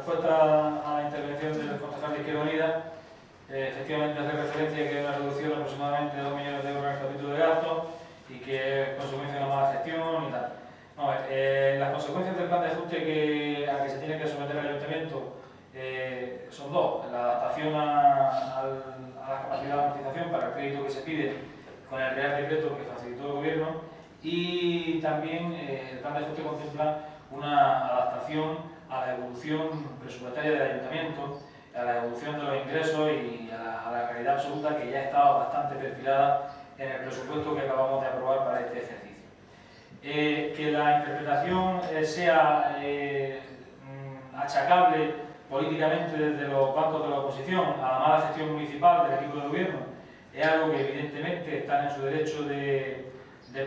respuesta a la intervención del concejal de Izquierda Unida, efectivamente hace referencia a que hay una reducción de aproximadamente 2 millones de euros en el capítulo de gastos y que es consecuencia de una mala gestión y tal. No, las consecuencias del plan de ajuste a que se tiene que someter el ayuntamiento son dos: la adaptación a la capacidad de amortización para el crédito que se pide con el Real Decreto que facilitó el Gobierno, y también el plan de ajuste contempla una adaptación a la evolución presupuestaria del ayuntamiento, a la evolución de los ingresos y a la realidad absoluta que ya estaba bastante perfilada en el presupuesto que acabamos de aprobar para este ejercicio. Que la interpretación sea achacable políticamente desde los bancos de la oposición a la mala gestión municipal del equipo de gobierno es algo que evidentemente están en su derecho de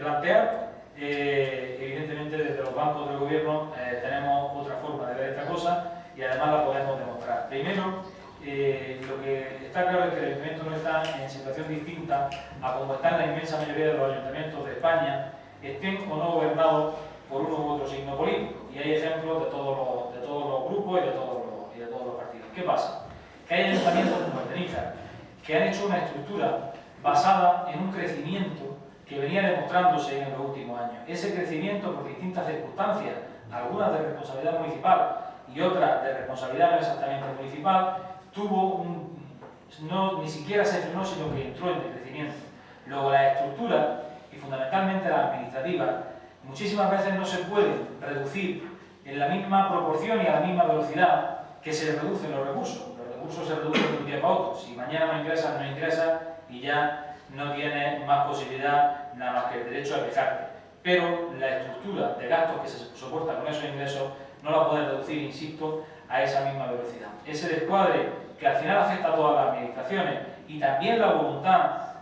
plantear. Evidentemente desde los bancos del gobierno tenemos otra forma de ver esta cosa y además la podemos demostrar. Primero, lo que está claro es que el ayuntamiento no está en situación distinta a como está en la inmensa mayoría de los ayuntamientos de España, estén o no gobernados por uno u otro signo político. Y hay ejemplos de todos los grupos y de todos los partidos. ¿Qué pasa? Que hay ayuntamientos como el de Níjar que han hecho una estructura basada en un crecimiento que venía demostrándose en los últimos años. Ese crecimiento, por distintas circunstancias, algunas de responsabilidad municipal y otras de responsabilidad no exactamente municipal, ni siquiera se frenó, sino que entró en decrecimiento. Luego la estructura, y fundamentalmente la administrativa, muchísimas veces no se pueden reducir en la misma proporción y a la misma velocidad que se reducen los recursos. Los recursos se reducen de un día para otro. Si mañana no ingresas y ya no tienes más posibilidad nada más que el derecho a quejarte. Pero la estructura de gastos que se soporta con esos ingresos no la puedes reducir, insisto, a esa misma velocidad. Ese descuadre que al final afecta a todas las administraciones y también la voluntad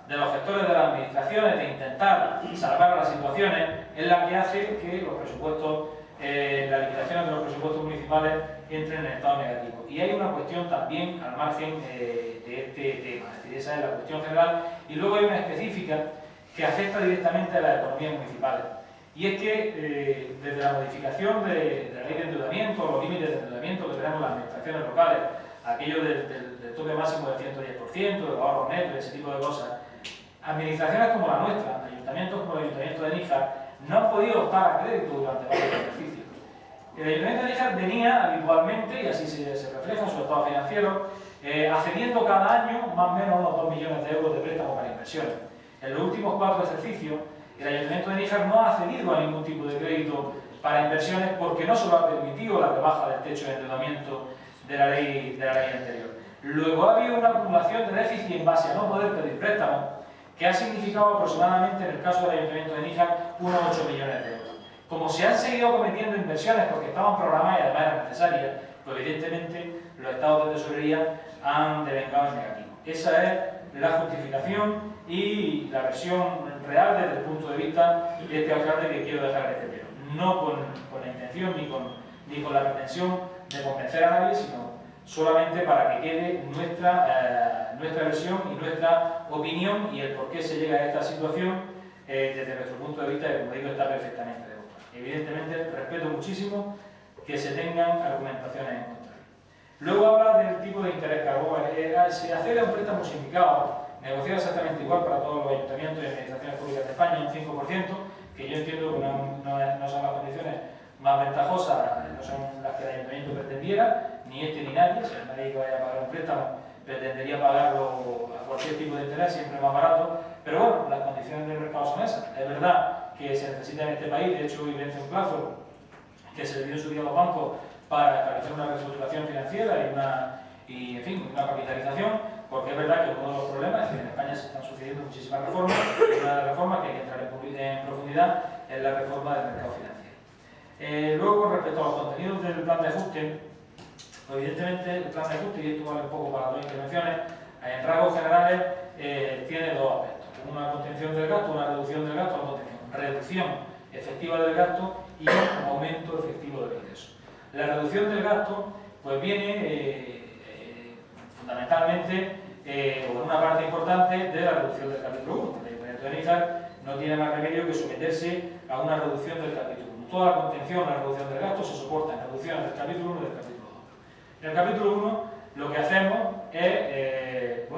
de los gestores de las administraciones de intentar salvar las situaciones es la que hace que los presupuestos, las limitaciones de los presupuestos municipales entren en estado negativo. Y hay una cuestión también al margen de este tema, es decir, esa es la cuestión general, y luego hay una específica que afecta directamente a las economías municipales. Y es que desde la modificación de la ley de endeudamiento, los límites de endeudamiento que tenemos las administraciones locales, aquello del tope máximo del 110%, de los ahorros netos, ese tipo de cosas, administraciones como la nuestra, ayuntamientos como el Ayuntamiento de Níjar, no han podido optar a crédito durante varios ejercicios. El Ayuntamiento de Níjar venía habitualmente, y así se refleja en su estado financiero, accediendo cada año más o menos unos 2 millones de euros de préstamo para inversiones. En los últimos 4 ejercicios, el Ayuntamiento de Níjar no ha accedido a ningún tipo de crédito para inversiones porque no se lo ha permitido la rebaja del techo de endeudamiento de la ley anterior. Luego ha habido una acumulación de déficit en base a no poder pedir préstamos, que ha significado aproximadamente, en el caso del Ayuntamiento de Níjar, unos 8 millones de euros. Como se han seguido cometiendo inversiones porque estaban programadas y además eran necesarias, pues evidentemente los estados de tesorería han devengado en negativo. Esa es la justificación y la versión real desde el punto de vista de este alcalde que quiero dejar en este pleno. No con la intención ni con la pretensión de convencer a nadie, sino solamente para que quede nuestra versión y nuestra opinión y el por qué se llega a esta situación desde nuestro punto de vista, que como digo está perfectamente demostrado. Evidentemente respeto muchísimo que se tengan argumentaciones en contra. Luego habla del tipo de interés cargó. Se accede a un préstamo sindicado, negociado exactamente igual para todos los ayuntamientos y administraciones públicas de España, un 5%, que yo entiendo que no son las condiciones más ventajosas, no son las que el ayuntamiento pretendiera, ni este ni nadie. Si nadie que vaya a pagar un préstamo pretendería pagarlo a cualquier tipo de interés, siempre más barato, pero bueno, las condiciones del mercado son esas. Es verdad que se necesita en este país, de hecho hoy vence un plazo que se le dio en su día a los bancos para establecer una reestructuración financiera y una capitalización, porque es verdad que uno de los problemas es que en España se están sucediendo muchísimas reformas, y una de las reformas que hay que entrar en profundidad es la reforma del mercado financiero. Luego, respecto a los contenidos del plan de ajuste, evidentemente el plan de ajuste, y esto vale un poco para las dos intervenciones, en rasgos generales tiene dos aspectos: una contención del gasto, una reducción del gasto, reducción efectiva del gasto y un aumento efectivo del ingreso. La reducción del gasto pues viene fundamentalmente o una parte importante de la reducción del capítulo 1. El Ayuntamiento de Níjar no tiene más remedio que someterse a una reducción del capítulo 1. Toda la contención, la reducción del gasto se soporta en reducciones del capítulo 1 y del capítulo En el capítulo 1 lo que hacemos es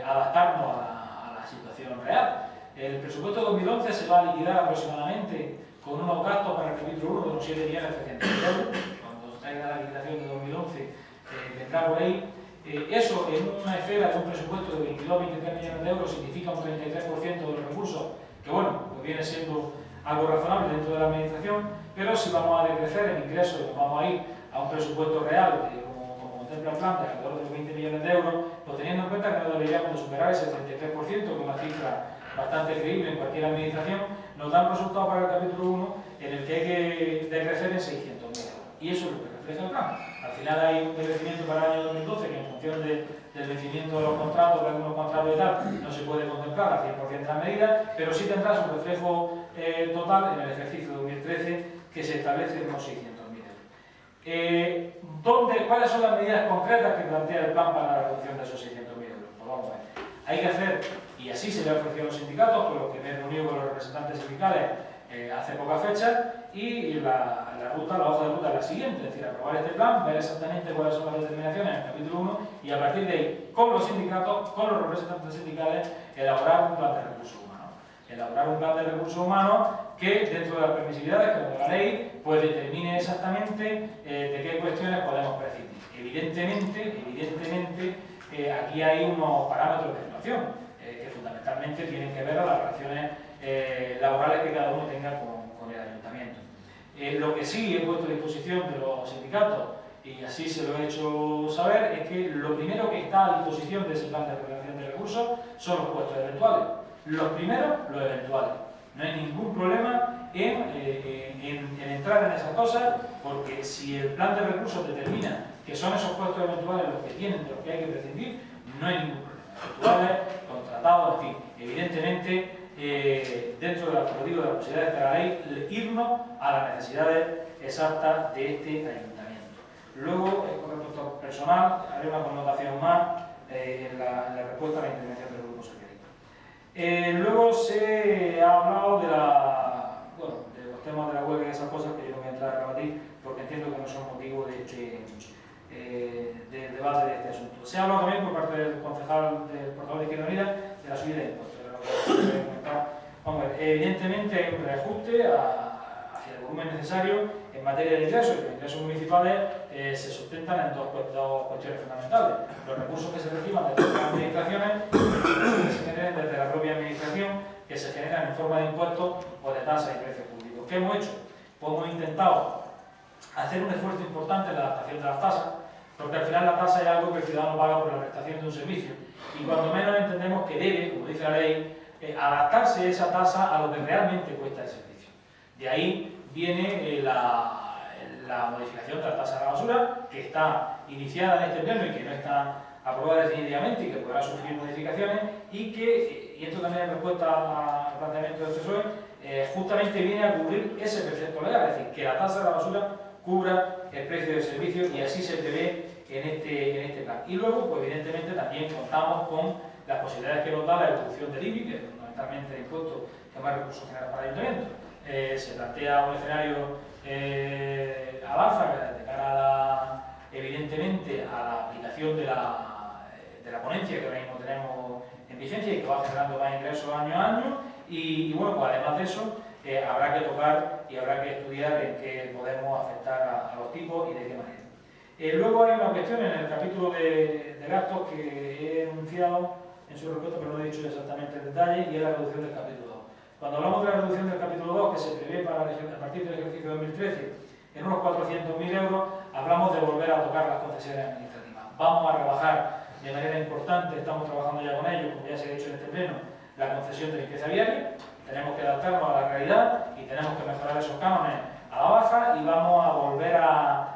adaptarnos a la situación real. El presupuesto de 2011 se va a liquidar aproximadamente con unos gastos para el capítulo 1 de unos 7.300.000 euros. Cuando se traiga la liquidación de 2011 vendrá por ahí. Eso en una esfera de un presupuesto de 22-23 millones de euros significa un 33% de los recursos, que bueno, pues viene siendo algo razonable dentro de la administración, pero si vamos a decrecer el ingreso y nos vamos a ir a un presupuesto real, como contempla el plan, de alrededor de los 20 millones de euros, pues teniendo en cuenta que no deberíamos de superar ese 33%, que es una cifra bastante creíble en cualquier administración, nos da un resultado para el capítulo 1 en el que hay que decrecer en 600.000 euros. Y eso es lo que refleja el plan. Al final hay un decrecimiento para el año 2012 que en función del vencimiento de los contratos, de algunos contratos y tal, no se puede contemplar al 100% de las medidas, pero sí tendrá su reflejo total en el ejercicio 2013 que se establece en unos 600.000 euros. ¿Cuáles son las medidas concretas que plantea el plan para la reducción de esos 600.000 euros? Pues vamos a ver. Hay que hacer, y así se le ha ofrecido a los sindicatos, con los que me he reunido con los representantes sindicales hace poca fecha, y la hoja de ruta es la siguiente, es decir, aprobar este plan, ver exactamente cuáles son las determinaciones en el capítulo 1 y a partir de ahí, con los sindicatos, con los representantes sindicales, elaborar un plan de recursos humanos. Elaborar un plan de recursos humanos que, dentro de las permisibilidades que nos da la ley, pues determine exactamente de qué cuestiones podemos prescindir. Evidentemente, aquí hay unos parámetros de actuación que fundamentalmente tienen que ver a las relaciones laborales que cada uno tenga con el ayuntamiento. Lo que sí he puesto a disposición de los sindicatos, y así se lo he hecho saber, es que lo primero que está a disposición de ese plan de relación de recursos son los puestos eventuales. Los primeros, los eventuales. No hay ningún problema en entrar en esas cosas, porque si el plan de recursos determina que son esos puestos eventuales los que tienen, de los que hay que prescindir, no hay ningún problema. Eventuales, contratados, en fin. Evidentemente, dentro de las posibilidades de la ley, irnos a las necesidades exactas de este ayuntamiento. Luego, con respecto al personal, haré una connotación más en la respuesta a la intervención del Grupo Socialista. Luego se ha hablado de los temas de la huelga y esas cosas que yo no voy a entrar a rebatir porque entiendo que no son motivo del debate de este asunto. Se ha hablado también por parte del concejal del portavoz de Izquierda Unida de la subida de impuestos. Vamos a ver, evidentemente hay un reajuste hacia el volumen necesario en materia de ingresos, y los ingresos municipales se sustentan en dos cuestiones fundamentales. Los recursos que se reciban de las administraciones y los recursos que se generen desde la propia administración, que se generan en forma de impuestos o de tasas y precios públicos. ¿Qué hemos hecho? Pues hemos intentado hacer un esfuerzo importante en la adaptación de las tasas, porque al final la tasa es algo que el ciudadano paga por la prestación de un servicio, y cuando menos entendemos que debe, como dice la ley, adaptarse esa tasa a lo que realmente cuesta el servicio. De ahí viene la modificación de la tasa de la basura, que está iniciada en este pleno y que no está aprobada definitivamente y que podrá sufrir modificaciones, y esto también en respuesta al planteamiento del PSOE, justamente viene a cubrir ese precepto legal, es decir, que la tasa de la basura cubra el precio del servicio, y así se prevé en este plan. Y luego, pues evidentemente también contamos con las posibilidades que nos da la evolución del IBI, que es fundamentalmente el impuesto que más recursos genera para el ayuntamiento. Se plantea un escenario al alza de cara evidentemente a la aplicación de la ponencia que ahora mismo tenemos en vigencia y que va generando más ingresos año a año, y bueno, pues además de eso habrá que tocar y habrá que estudiar en qué podemos afectar a los tipos y de qué manera. Luego hay una cuestión en el capítulo de gastos que he enunciado en su respuesta, pero no he dicho exactamente el detalle, y es la reducción del capítulo 2. Cuando hablamos de la reducción del capítulo 2, que se prevé a partir del ejercicio 2013 en unos 400.000 euros, hablamos de volver a tocar las concesiones administrativas. Vamos a rebajar de manera importante, estamos trabajando ya con ellos, como ya se ha dicho en este pleno, la concesión de limpieza viaria. Tenemos que adaptarnos a la realidad y tenemos que mejorar esos cánones a la baja, y vamos a volver a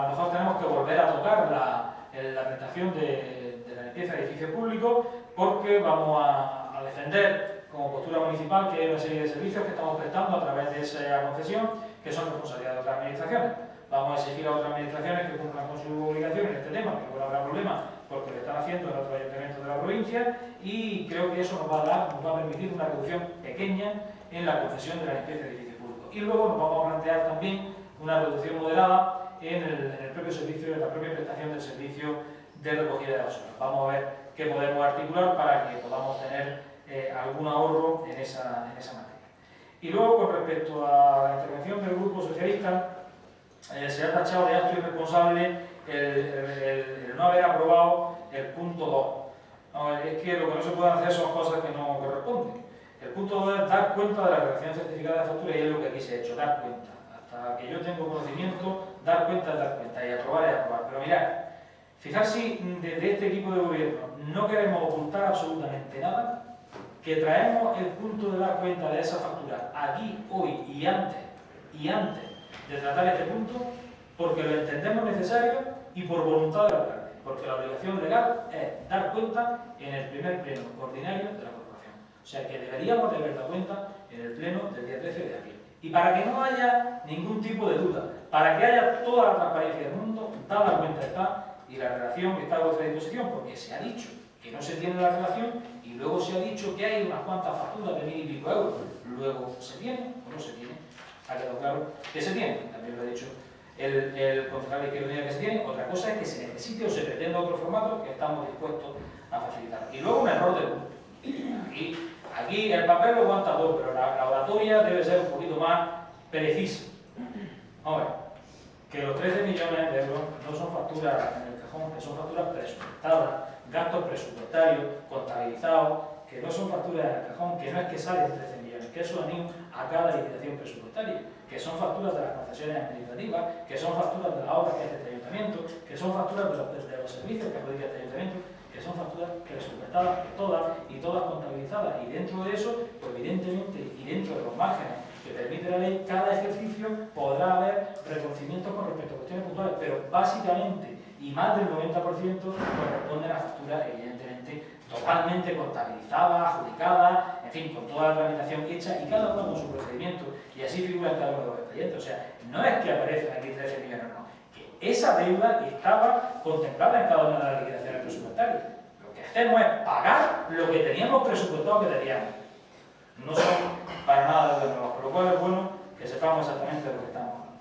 lo mejor tenemos que volver a tocar la prestación de la limpieza de edificios públicos, porque vamos a defender como postura municipal que hay una serie de servicios que estamos prestando a través de esa concesión que son responsabilidad de otras administraciones. Vamos a exigir a otras administraciones que cumplan con su obligación en este tema, que no habrá problema porque lo están haciendo en otros ayuntamientos de la provincia, y creo que eso nos va a permitir una reducción pequeña en la concesión de la limpieza de edificios públicos. Y luego nos vamos a plantear también una reducción moderada en el propio servicio, en la propia prestación del servicio de recogida de basura. Vamos a ver qué podemos articular para que podamos tener algún ahorro en esa materia. Y luego, con respecto a la intervención del Grupo Socialista, se ha tachado de acto irresponsable el no haber aprobado el punto 2. No, es que lo que no se pueden hacer son cosas que no corresponden. El punto 2 es dar cuenta de la redacción certificada de factura y es lo que aquí se ha hecho, dar cuenta. Hasta que yo tengo conocimiento, dar cuenta es dar cuenta y aprobar es aprobar. Pero mirad, fijaos si desde este equipo de gobierno no queremos ocultar absolutamente nada, que traemos el punto de dar cuenta de esa factura aquí, hoy y antes de tratar este punto, porque lo entendemos necesario y por voluntad del alcalde, porque la obligación legal es dar cuenta en el primer pleno ordinario de la corporación. O sea que deberíamos de haber dado cuenta en el pleno del día 13 de abril. Y para que no haya ningún tipo de duda, para que haya toda la transparencia del mundo, dada cuenta está y la relación que está a vuestra disposición, porque se ha dicho que no se tiene la relación y luego se ha dicho que hay unas cuantas facturas de 1000 y pico euros. Luego, ¿se tiene o no se tiene? Ha quedado claro que se tiene, también lo ha dicho el concejal de Izquierda Unida que se tiene. Otra cosa es que se necesite o se pretenda otro formato que estamos dispuestos a facilitar. Y luego un error de punto. Aquí el papel lo aguanta todo, pero la oratoria debe ser un poquito más precisa. Vamos a ver, que los 13 millones de euros no son facturas en el cajón, que son facturas presupuestadas, gastos presupuestarios, contabilizados, que no son facturas en el cajón, que no es que salen 13 millones, que eso han ido a cada liquidación presupuestaria, que son facturas de las concesiones administrativas, que son facturas de las obras que hace este ayuntamiento, que son facturas de los servicios que adjudica este ayuntamiento, que son facturas presupuestadas todas y todas contabilizadas. Y dentro de eso, pues evidentemente, y dentro de los márgenes que permite la ley, cada ejercicio podrá haber reconocimientos con respecto a cuestiones puntuales, pero básicamente, y más del 90%, corresponden a facturas evidentemente totalmente contabilizadas, adjudicadas, en fin, con toda la tramitación hecha y cada uno con su procedimiento, y así figura en cada uno de los expedientes. O sea, no es que aparezcan aquí 13 millones, no, que esa deuda estaba contemplada en cada una de las liquidaciones presupuestarias. Lo que hacemos es pagar lo que teníamos presupuestado que debíamos. No son para nada deudas nuevas, por lo cual es bueno que sepamos exactamente de lo que estamos hablando.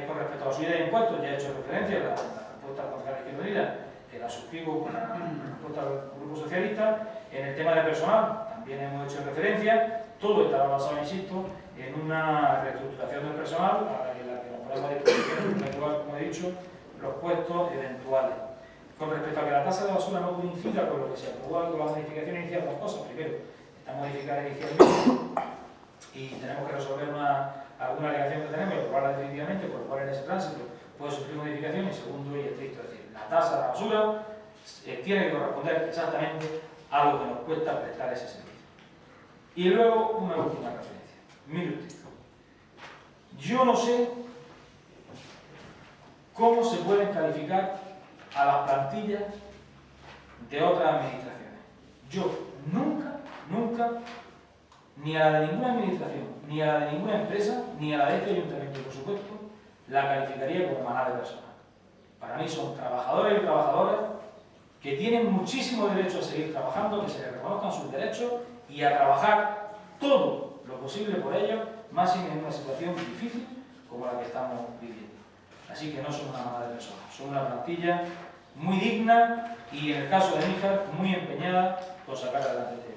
Con respecto a la subida de impuestos, ya he hecho referencia a la propuesta del concejal de Izquierda Unida, que la suscribo con la propuesta del Grupo Socialista. En el tema de personal, también hemos hecho referencia. Todo estará basado, insisto, en una reestructuración del personal, en la que nos podemos disposición, en primer lugar, como he dicho, los puestos eventuales. Con respecto a que la tasa de basura no coincida con lo que se aprobó con la modificación inicial, dos cosas. Primero, está modificada inicialmente y tenemos que resolver alguna alegación que tenemos y aprobarla definitivamente, por lo cual en ese tránsito puede sufrir modificaciones. Y segundo y estricto, es decir, la tasa de la basura tiene que corresponder exactamente a lo que nos cuesta prestar ese servicio. Y luego, una última referencia. Mire usted, yo no sé cómo se pueden calificar a las plantillas de otras administraciones. Yo nunca, ni a la de ninguna administración, ni a la de ninguna empresa, ni a la de este ayuntamiento, por supuesto, la calificaría como manada de personal. Para mí son trabajadores y trabajadoras que tienen muchísimo derecho a seguir trabajando, que se les reconozcan sus derechos y a trabajar todo lo posible por ellos, más en una situación difícil como la que estamos viviendo. Así que no son una manada de personas, son una plantilla muy digna y, en el caso de Níjar, muy empeñada por sacar adelante.